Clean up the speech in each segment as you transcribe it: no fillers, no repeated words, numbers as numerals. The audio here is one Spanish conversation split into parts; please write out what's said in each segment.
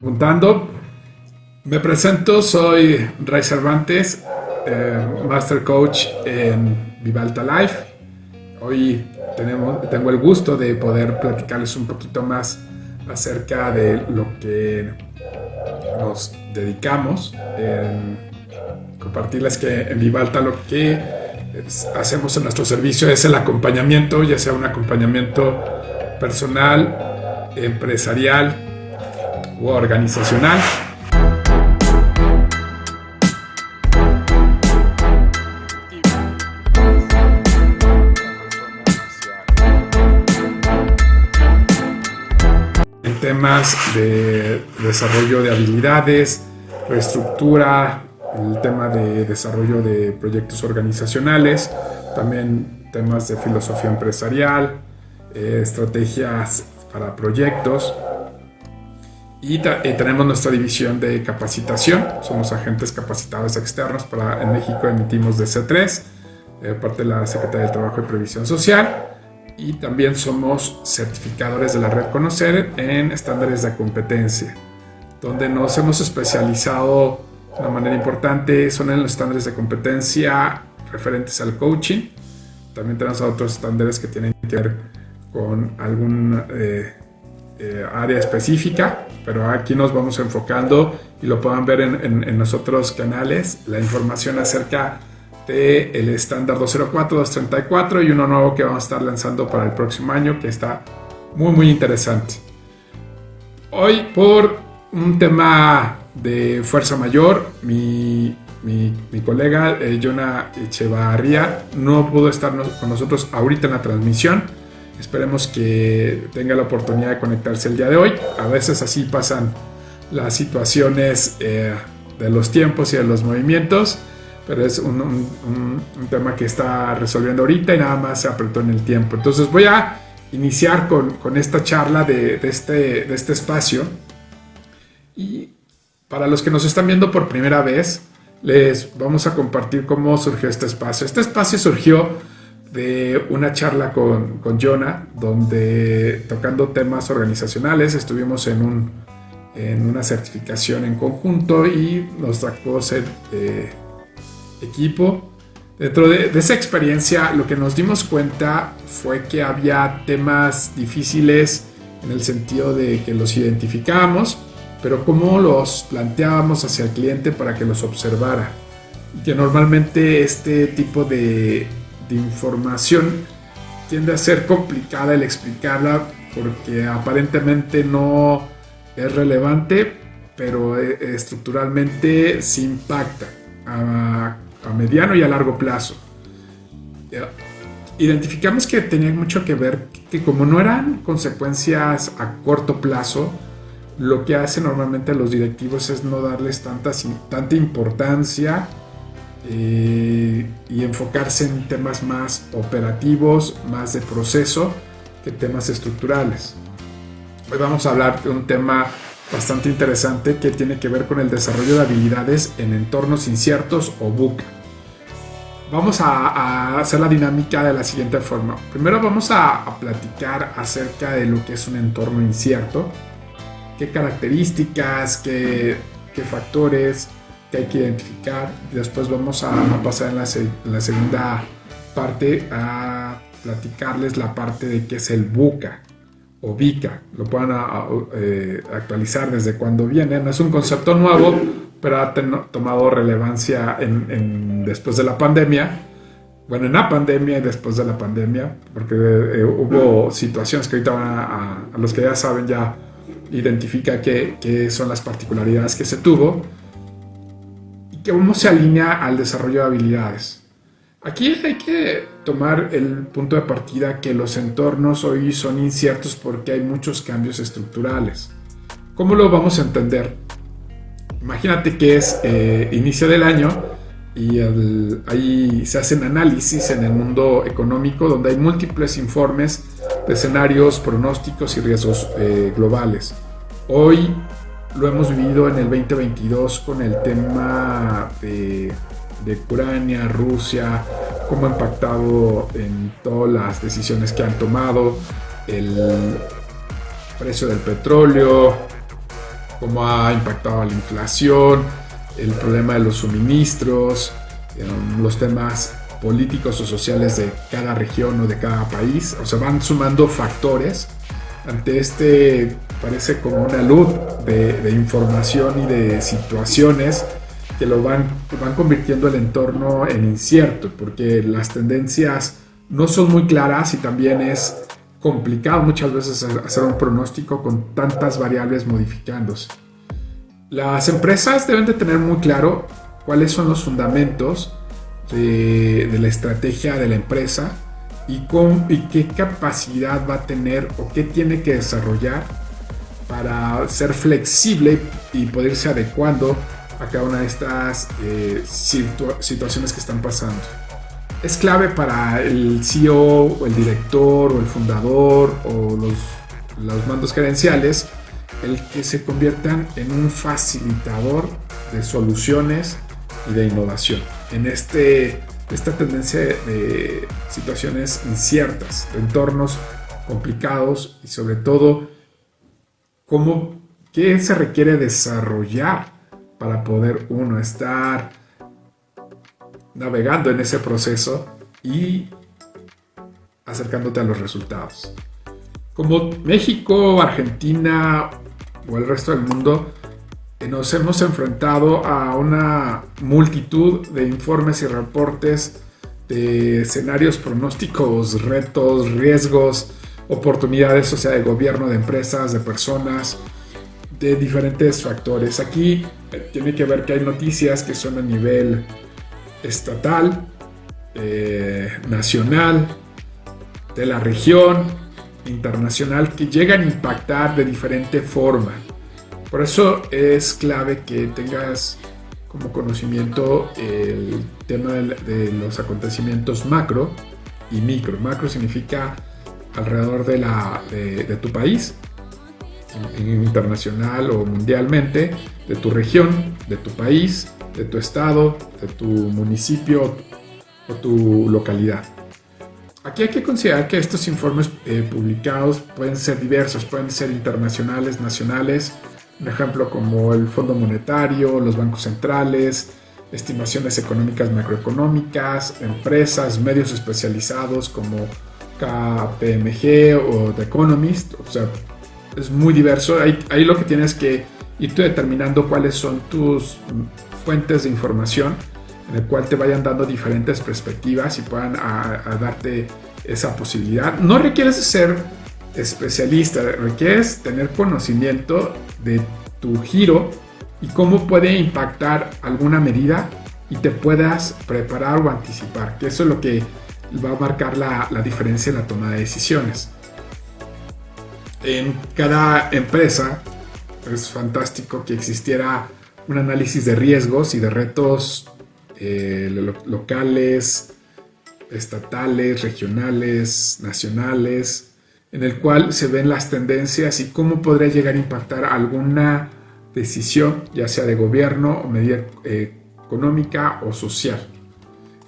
Preguntando, me presento, soy Ray Cervantes, Master Coach en Vivalta Life. Hoy tengo el gusto de poder platicarles un poquito más acerca de lo que nos dedicamos, compartirles que en Vivalta lo que hacemos en nuestro servicio es el acompañamiento, ya sea un acompañamiento personal, empresarial o organizacional. En temas de desarrollo de habilidades, reestructura, el tema de desarrollo de proyectos organizacionales, también temas de filosofía empresarial, estrategias para proyectos. Y tenemos nuestra división de capacitación. Somos agentes capacitadores externos. En México emitimos de C3, parte de la Secretaría del Trabajo y Previsión Social. Y también somos certificadores de la red Conocer en estándares de competencia, donde nos hemos especializado de una manera importante. Son en los estándares de competencia referentes al coaching. También tenemos otros estándares que tienen que ver con algún área específica, pero aquí nos vamos enfocando y lo puedan ver en los otros canales, la información acerca del estándar 204, 234 y uno nuevo que vamos a estar lanzando para el próximo año, que está muy interesante. Hoy, por un tema de fuerza mayor, mi colega Jonah Echevarría no pudo estar con nosotros ahorita en la transmisión. Esperemos que tenga la oportunidad de conectarse el día de hoy. A veces así pasan las situaciones de los tiempos y de los movimientos, pero es un tema que está resolviendo ahorita y nada más se apretó en el tiempo. Entonces voy a iniciar con esta charla de este espacio. Y para los que nos están viendo por primera vez, les vamos a compartir cómo surgió este espacio. Este espacio surgió de una charla con Jonah, donde tocando temas organizacionales estuvimos en una certificación en conjunto y nos tocó ser equipo. Dentro de esa experiencia, lo que nos dimos cuenta fue que había temas difíciles en el sentido de que los identificábamos, pero cómo los planteábamos hacia el cliente para que los observara. Y que normalmente este tipo de información tiende a ser complicada el explicarla porque aparentemente no es relevante, pero estructuralmente sí impacta a mediano y a largo plazo. Identificamos que tenía mucho que ver que como no eran consecuencias a corto plazo, lo que hacen normalmente los directivos es no darles tanta importancia y enfocarse en temas más operativos, más de proceso, que temas estructurales. Hoy vamos a hablar de un tema bastante interesante que tiene que ver con el desarrollo de habilidades en entornos inciertos o VUCA. Vamos a hacer la dinámica de la siguiente forma. Primero vamos a platicar acerca de lo que es un entorno incierto, qué características, qué factores que hay que identificar. Y después vamos a pasar en la segunda parte a platicarles la parte de qué es el VUCA o VICA. Lo puedan actualizar desde cuando viene. No es un concepto nuevo, pero ha tomado relevancia después de la pandemia. Bueno, en la pandemia y después de la pandemia, porque hubo situaciones que ahorita a los que ya saben ya identifica qué son las particularidades que se tuvo. ¿Cómo se alinea al desarrollo de habilidades? Aquí hay que tomar el punto de partida que los entornos hoy son inciertos porque hay muchos cambios estructurales. ¿Cómo lo vamos a entender? Imagínate que es inicio del año y ahí se hacen análisis en el mundo económico donde hay múltiples informes de escenarios, pronósticos y riesgos globales. Hoy lo hemos vivido en el 2022 con el tema de Ucrania, Rusia, cómo ha impactado en todas las decisiones que han tomado, el precio del petróleo, cómo ha impactado la inflación, el problema de los suministros, los temas políticos o sociales de cada región o de cada país. O sea, van sumando factores ante parece como una luz de información y de situaciones que lo van convirtiendo el entorno en incierto, porque las tendencias no son muy claras y también es complicado muchas veces hacer un pronóstico con tantas variables modificándose. Las empresas deben de tener muy claro cuáles son los fundamentos de la estrategia de la empresa y qué capacidad va a tener o qué tiene que desarrollar para ser flexible y poder irse adecuando a cada una de estas situaciones que están pasando. Es clave para el CEO o el director o el fundador o los mandos gerenciales el que se conviertan en un facilitador de soluciones y de innovación en esta tendencia de situaciones inciertas, de entornos complicados y sobre todo qué se requiere desarrollar para poder uno estar navegando en ese proceso y acercándote a los resultados. Como México, Argentina o el resto del mundo, nos hemos enfrentado a una multitud de informes y reportes de escenarios pronósticos, retos, riesgos, oportunidades, o sea, de gobierno, de empresas, de personas, de diferentes factores. Aquí tiene que ver que hay noticias que son a nivel estatal, nacional, de la región, internacional, que llegan a impactar de diferente forma. Por eso es clave que tengas como conocimiento el tema de los acontecimientos macro y micro. Macro significa alrededor de tu país, internacional o mundialmente, de tu región, de tu país, de tu estado, de tu municipio o tu localidad. Aquí hay que considerar que estos informes publicados pueden ser diversos, pueden ser internacionales, nacionales, un ejemplo como el Fondo Monetario, los bancos centrales, estimaciones económicas macroeconómicas, empresas, medios especializados como KPMG o The Economist. O sea, es muy diverso. Ahí lo que tienes que ir tú determinando cuáles son tus fuentes de información en el cual te vayan dando diferentes perspectivas y puedan a darte esa posibilidad. No requieres ser especialista, requieres tener conocimiento de tu giro y cómo puede impactar alguna medida y te puedas preparar o anticipar, que eso es lo que va a marcar la diferencia en la toma de decisiones. En cada empresa es fantástico que existiera un análisis de riesgos y de retos locales, estatales, regionales, nacionales, en el cual se ven las tendencias y cómo podría llegar a impactar alguna decisión, ya sea de gobierno o medida económica o social.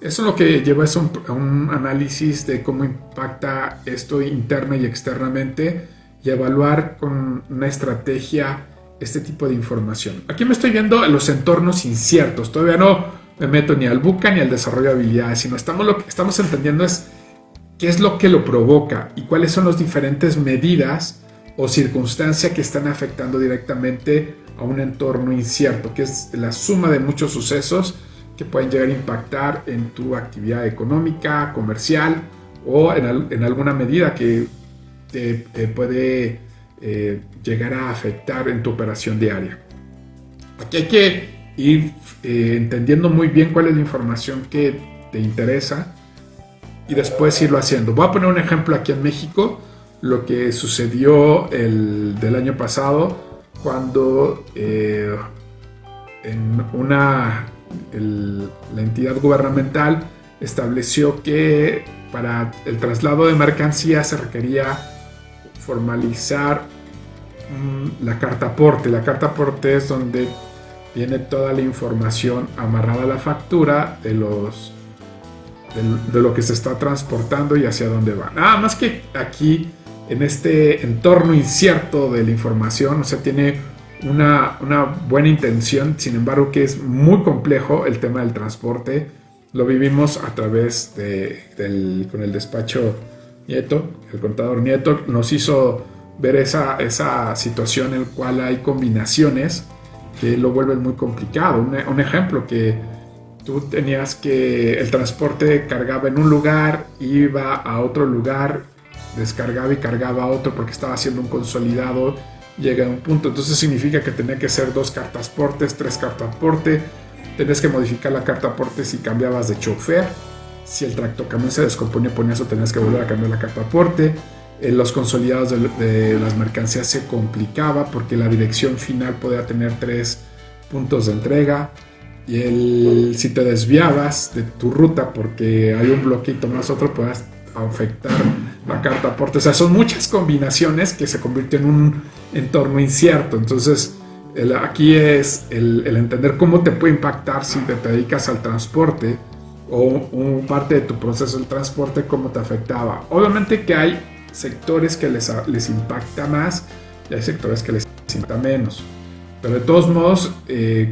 Eso es lo que lleva a un análisis de cómo impacta esto interna y externamente y evaluar con una estrategia este tipo de información. Aquí me estoy viendo en los entornos inciertos, todavía no me meto ni al BUCA ni al desarrollo de habilidades, sino lo que estamos entendiendo es qué es lo que lo provoca y cuáles son las diferentes medidas o circunstancias que están afectando directamente a un entorno incierto, que es la suma de muchos sucesos que pueden llegar a impactar en tu actividad económica, comercial o en alguna medida que te puede llegar a afectar en tu operación diaria. Aquí hay que ir entendiendo muy bien cuál es la información que te interesa y después irlo haciendo. Voy a poner un ejemplo aquí en México, lo que sucedió del año pasado cuando la entidad gubernamental estableció que para el traslado de mercancías se requería formalizar la carta aporte. La carta aporte es donde viene toda la información amarrada a la factura de lo que se está transportando y hacia dónde va. Nada más que aquí, en este entorno incierto de la información, o sea, tiene una buena intención, sin embargo que es muy complejo el tema del transporte. Lo vivimos a través con el despacho Nieto, el contador Nieto nos hizo ver esa situación en la cual hay combinaciones que lo vuelven muy complicado. Un ejemplo que tú tenías que el transporte cargaba en un lugar, iba a otro lugar, descargaba y cargaba a otro porque estaba haciendo un consolidado, llega a un punto. Entonces significa que tenía que ser 2 cartaportes, 3 cartaportes, tenías que modificar la cartaporte si cambiabas de chofer, si el tractocamión se descomponía ponías o tenías que volver a cambiar la cartaporte. Los consolidados de las mercancías se complicaba porque la dirección final podía tener 3 puntos de entrega. Y si te desviabas de tu ruta porque hay un bloque y tomas otro, puedas afectar la cartaporte. O sea, son muchas combinaciones que se convierten en un entorno incierto. Entonces, aquí es el entender cómo te puede impactar si te dedicas al transporte o parte de tu proceso del transporte, cómo te afectaba. Obviamente que hay sectores que les impacta más y hay sectores que les impacta menos. Pero de todos modos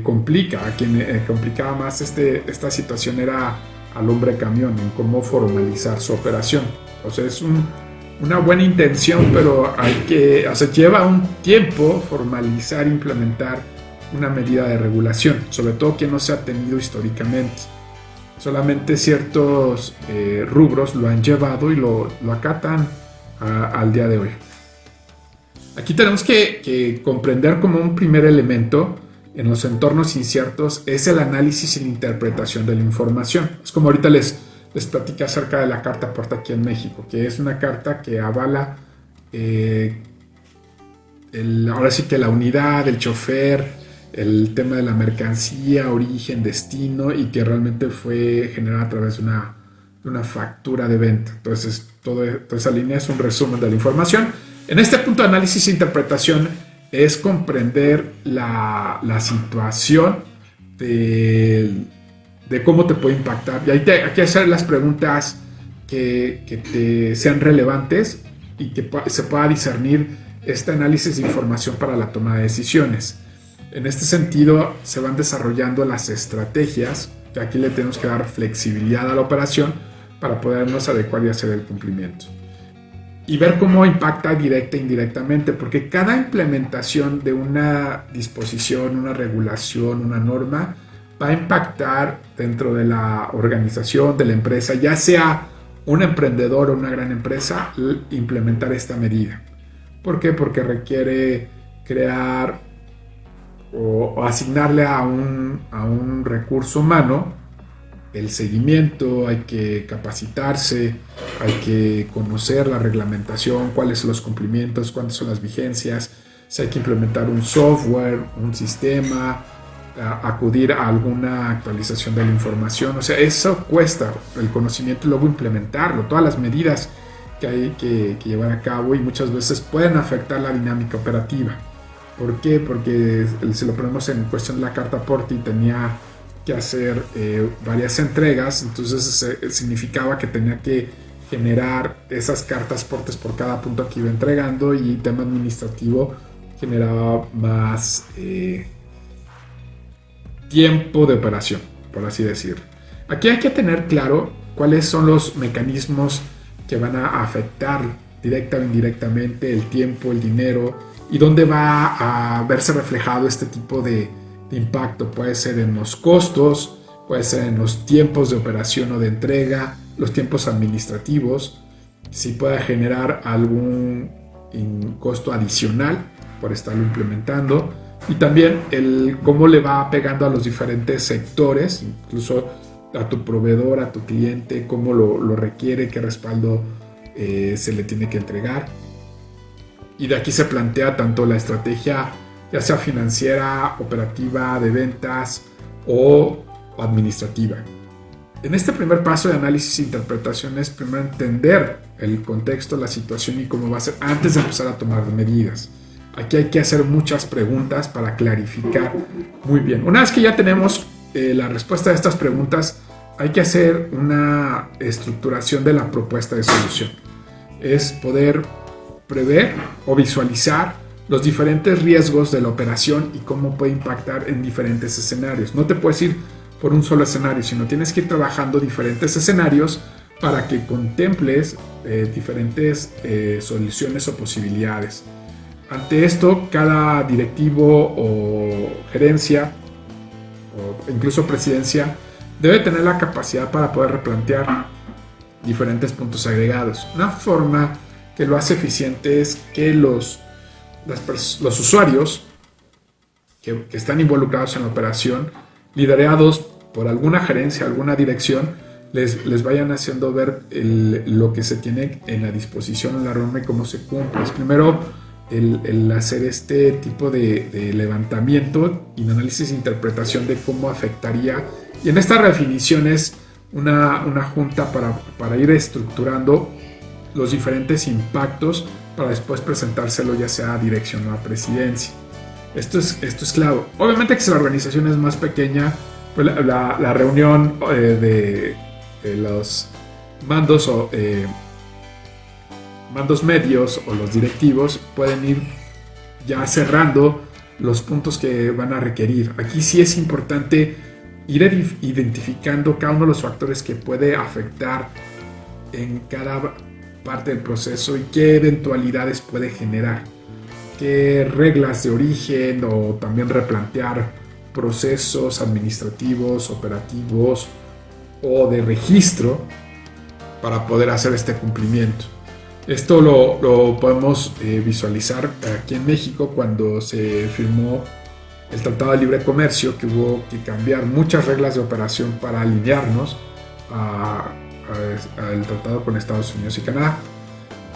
complica. A quien complicaba más esta situación era al hombre camión, en cómo formalizar su operación. O sea, es una buena intención, pero lleva un tiempo formalizar, implementar una medida de regulación, sobre todo que no se ha tenido históricamente. Solamente ciertos rubros lo han llevado y lo acatan al día de hoy. Aquí tenemos que comprender como un primer elemento en los entornos inciertos es el análisis y la interpretación de la información. Es como ahorita les platiqué acerca de la carta aporte aquí en México, que es una carta que avala ahora sí que la unidad, el chofer, el tema de la mercancía, origen, destino, y que realmente fue generada a través de una factura de venta. Entonces, toda esa línea es un resumen de la información. En este punto de análisis e interpretación es comprender la situación de cómo te puede impactar. Y hay que hacer las preguntas que te sean relevantes y que se pueda discernir este análisis de información para la toma de decisiones. En este sentido, se van desarrollando las estrategias, que aquí le tenemos que dar flexibilidad a la operación para podernos adecuar y hacer el cumplimiento. Y ver cómo impacta directa e indirectamente, porque cada implementación de una disposición, una regulación, una norma, va a impactar dentro de la organización, de la empresa, ya sea un emprendedor o una gran empresa, implementar esta medida. ¿Por qué? Porque requiere crear o asignarle a un recurso humano el seguimiento, hay que capacitarse, hay que conocer la reglamentación, cuáles son los cumplimientos, cuántas son las vigencias, si hay que implementar un software, un sistema, acudir a alguna actualización de la información. O sea, eso cuesta el conocimiento y luego implementarlo, todas las medidas que hay que llevar a cabo, y muchas veces pueden afectar la dinámica operativa. ¿Por qué? Porque si lo ponemos en cuestión de la carta aporte y tenía que hacer varias entregas, entonces significaba que tenía que generar esas cartas aportes por cada punto que iba entregando, y tema administrativo generaba más tiempo de operación, por así decirlo. Aquí hay que tener claro cuáles son los mecanismos que van a afectar directa o indirectamente el tiempo, el dinero, y dónde va a verse reflejado este tipo de impacto. Puede ser en los costos, puede ser en los tiempos de operación o de entrega, los tiempos administrativos, si puede generar algún costo adicional por estarlo implementando, y también el cómo le va pegando a los diferentes sectores, incluso a tu proveedor, a tu cliente, cómo lo requiere, qué respaldo se le tiene que entregar. Y de aquí se plantea tanto la estrategia, ya sea financiera, operativa, de ventas o administrativa. En este primer paso de análisis e interpretación es primero entender el contexto, la situación y cómo va a ser antes de empezar a tomar medidas. Aquí hay que hacer muchas preguntas para clarificar muy bien. Una vez que ya tenemos la respuesta a estas preguntas, hay que hacer una estructuración de la propuesta de solución. Es poder prever o visualizar los diferentes riesgos de la operación y cómo puede impactar en diferentes escenarios. No te puedes ir por un solo escenario, sino tienes que ir trabajando diferentes escenarios para que contemples diferentes soluciones o posibilidades. Ante esto, cada directivo o gerencia o incluso presidencia debe tener la capacidad para poder replantear diferentes puntos agregados. Una forma que lo hace eficiente es que los usuarios que están involucrados en la operación, liderados por alguna gerencia, alguna dirección, les vayan haciendo ver lo que se tiene en la disposición en la norma y cómo se cumple. Primero, el hacer este tipo de levantamiento y análisis e interpretación de cómo afectaría. Y en estas definiciones, una junta para ir estructurando los diferentes impactos para después presentárselo ya sea a dirección o a presidencia. Esto es clave. Obviamente que si la organización es más pequeña, pues la reunión de los mandos o mandos medios o los directivos pueden ir ya cerrando los puntos que van a requerir. Aquí sí es importante ir identificando cada uno de los factores que puede afectar en cada parte del proceso y qué eventualidades puede generar, qué reglas de origen o también replantear procesos administrativos, operativos o de registro para poder hacer este cumplimiento. Esto lo podemos visualizar aquí en México cuando se firmó el Tratado de Libre Comercio, que hubo que cambiar muchas reglas de operación para alinearnos al tratado con Estados Unidos y Canadá.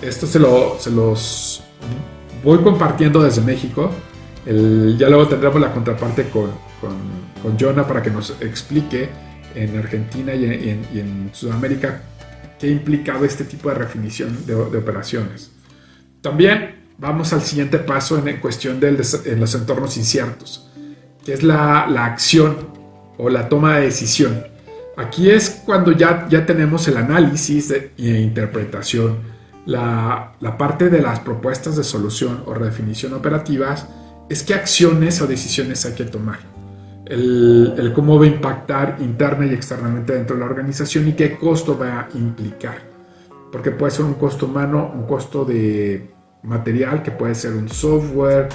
Esto se los voy compartiendo desde México. Ya luego tendremos la contraparte con Jonah para que nos explique en Argentina y en Sudamérica qué implicaba este tipo de definición de operaciones. También vamos al siguiente paso en cuestión en los entornos inciertos, que es la acción o la toma de decisión. Aquí es cuando ya tenemos el análisis e interpretación, la parte de las propuestas de solución o redefinición operativas, es qué acciones o decisiones hay que tomar. El cómo va a impactar interna y externamente dentro de la organización y qué costo va a implicar. Porque puede ser un costo humano, un costo de material, que puede ser un software,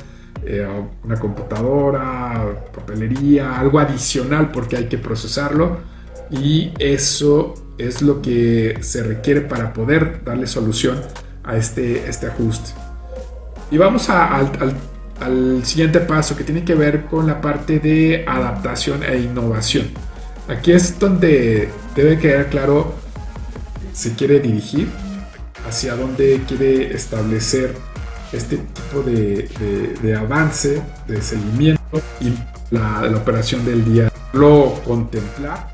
una computadora, papelería, algo adicional porque hay que procesarlo, y eso es lo que se requiere para poder darle solución a este ajuste. Y vamos al siguiente paso, que tiene que ver con la parte de adaptación e innovación. Aquí es donde debe quedar claro se quiere dirigir, hacia dónde quiere establecer este tipo de avance, de seguimiento y la operación del día. Lo contemplar